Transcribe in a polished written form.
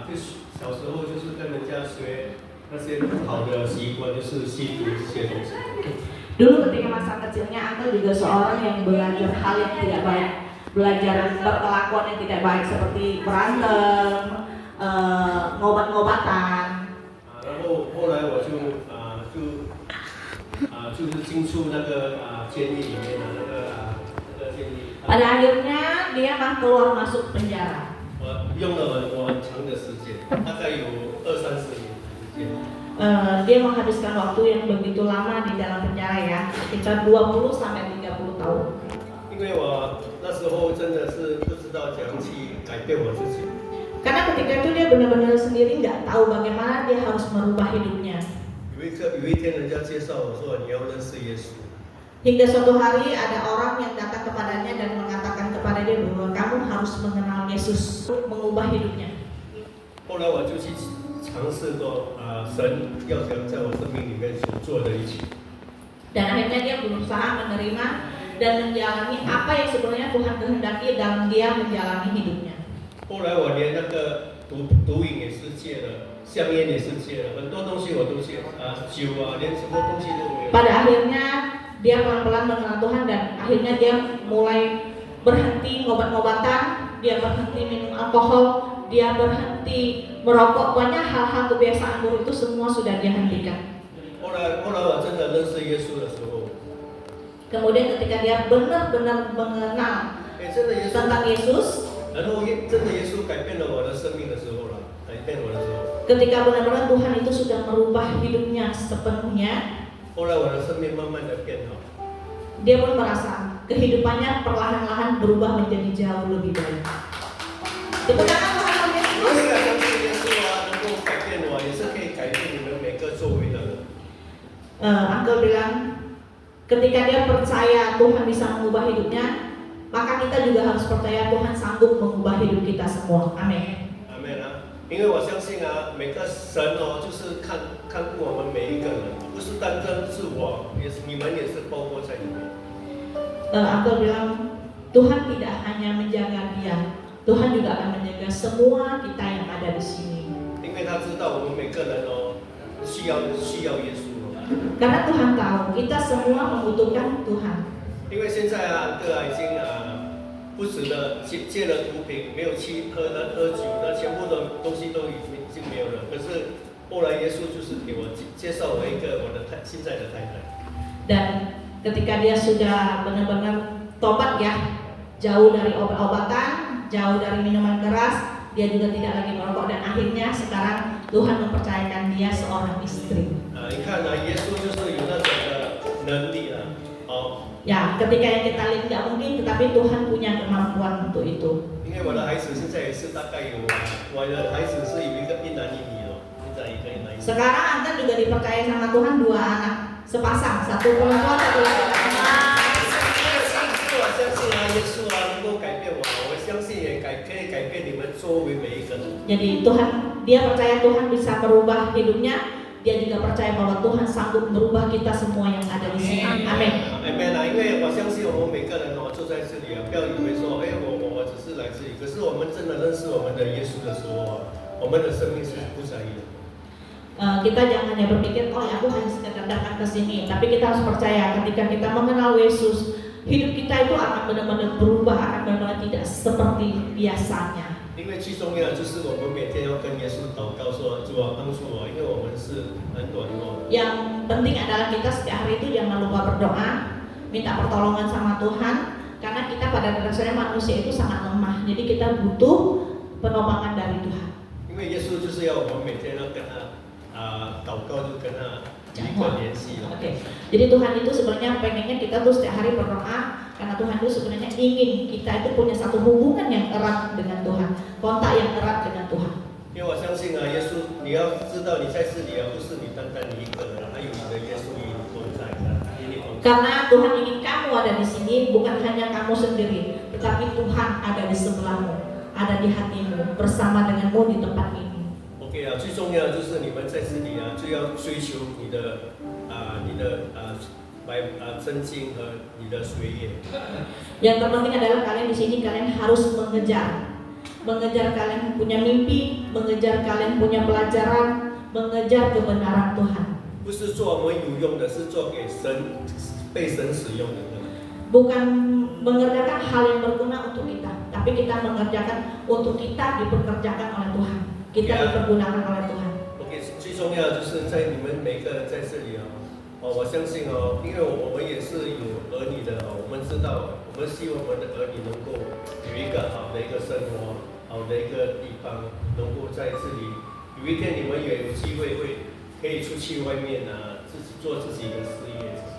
就小时候就是跟人家学那些不好的习惯，就是吸毒这些东西。 Dulu ketika masa kecilnya Uncle juga seorang yang belajar hal yang tidak baik, belajar berkelakuan yang tidak baik seperti berantem, ngobat-ngobatan. 然后后来我就是进出那个监狱里面的那个监狱。Pada akhirnya dia keluar masuk penjara. 我用了我很长的时间，大概有20-30年的时间。 Dia menghabiskan waktu yang begitu lama di dalam penjara ya, sekitar 20-30 tahun. 因为我那时候真的是不知道怎样去改变我自己。 Karena ketika itu dia benar-benar sendiri nggak tahu bagaimana dia harus merubah hidupnya. 有一天人家介绍我说你要认识耶稣。 Hingga suatu hari ada orang yang datang kepadanya dan mengatakan kepada dia bahwa kamu harus mengenal Yesus untuk mengubah hidupnya. 后来我就去尝试过神要想在我生命里面所做的一切。 Dan akhirnya dia berusaha menerima dan menjalani apa yang sebenarnya Tuhan kehendaki dalam dia menjalani hidupnya. 后来我连那个毒瘾也是戒了，香烟也是戒了，很多东西我都戒，酒连什么东西都没有。 Pada akhirnya dia pelan-pelan mengenal Tuhan dan akhirnya dia mulai berhenti ngobat-ngobatan, dia berhenti minum alkohol, dia berhenti merokok, banyak hal-hal kebiasaan buruk itu semua sudah dia hentikan. 后来我真的认识耶稣的时候， Kemudian ketika dia benar-benar mengenal 真的耶稣， tentang Yesus, 然后真的耶稣改变了我的生命的时候了，改变我的时候， ketika benar-benar Tuhan itu sudah merubah hidupnya sepenuhnya, 后来我的生命慢慢的变好。 dia pun merasa kehidupannya perlahan-lahan berubah menjadi jauh lebih baik. Tepuk tangan Tuhan Yesus. 我也相信耶稣能够改变我，也是可以改变你们每个周围的人。 Uncle bilang, ketika dia percaya Tuhan bisa mengubah hidupnya, maka kita juga harus percaya Tuhan sanggup mengubah hidup kita semua. Amin. 阿门啊！因为我相信每个神就是看顾我们每一个人，不是单单是我，也是你们也是包括在里面。 Uncle bilang, Tuhan tidak hanya menjaga dia, Tuhan juga akan menjaga semua kita yang ada di sini. 因为他知道我们每个人需要耶稣。 Karena Tuhan tahu kita semua membutuhkan Tuhan. 因为现在已经不止的戒了毒品，没有去喝酒，那全部的东西都已经没有了。可是后来耶稣就是给我介绍我一个我的现在的太太。 Dan ketika dia sudah benar-benar tobat ya, jauh dari obat-obatan, jauh dari minuman keras, dia juga tidak lagi merokok dan akhirnya sekarang Tuhan mempercayakan dia seorang istri. 你看耶稣就是有那种的能力Ya, ketika yang kita lihat tidak mungkin, tetapi Tuhan punya kemampuan untuk itu. 因为我的孩子现在也是大概有，我的孩子是有一男一女现在一男一女。 Sekarang Anda juga dipercaya sama Tuhan 2 anak sepasang, 1 perempuan, 1 laki-laki. 我相信耶稣能够改变我相信也可以改变你们周围每一个人。 Jadi dia percaya Tuhan bisa merubah hidupnya. Dia juga percaya bahwa Tuhan sanggup merubah kita semua yang ada di sini. Amin. Amin 因为我相信我们每个人坐在这里不要以为说我只是来这里，可是我们真的认识我们的耶稣的时候我们的生命是不一样的。 Kita jangan hanya berpikir, oh ya aku hanya sekedar datang ke sini, tapi kita harus percaya ketika kita mengenal Yesus, hidup kita itu akan benar-benar berubah, akan benar-benar tidak seperti biasanya. 因为最重要的就是我们每天要跟耶稣祷告说主啊帮助我，因为我们是很软弱。 Yang penting adalah kita setiap hari itu jangan lupa berdoa, minta pertolongan sama Tuhan, karena kita pada dasarnya manusia itu sangat lemah, jadi kita butuh penolongan dari Tuhan. 因为耶稣就是要我们每天要跟他祷告，就跟他有一个联系了。 Oke. Jadi Tuhan itu sebenarnya pengennya kita tuh setiap hari berdoa, karena Tuhan itu sebenarnya ingin kita itu punya satu hubungan yang erat dengan Tuhan, kontak yang erat dengan Tuhan. 因为我相信耶稣，你要知道你在这里不是你单单你一个人，还有你的耶稣与你同在的，与你同在。 Karena Tuhan ingin kamu ada di sini, bukan hanya kamu sendiri, tetapi Tuhan ada di sebelahmu, ada di hatimu, bersama denganmu di tempat ini. 最重要的就是你们在这里就要追求你的真经和你的学业。 Yang terpenting adalah kalian di sini kalian harus mengejar kalian punya mimpi, mengejar mengejar kalian punya pelajaran, mengejar kebenaran Tuhan. 不是做我们有用的，是做给神被神使用的。 Bukan mengerjakan hal yang berguna untuk kita, tapi kita mengerjakan untuk kita dipekerjakan oleh Tuhan, kita dipergunakan oleh Tuhan. OK， 最重要就是在你们每个人在这里啊，我相信哦，因为我们也是有儿女的哦，我们知道，我们希望我们的儿女能够有一个好的一个生活，好的一个地方，能够在这里，有一天你们也有机会可以出去外面啊，自己做自己的事业。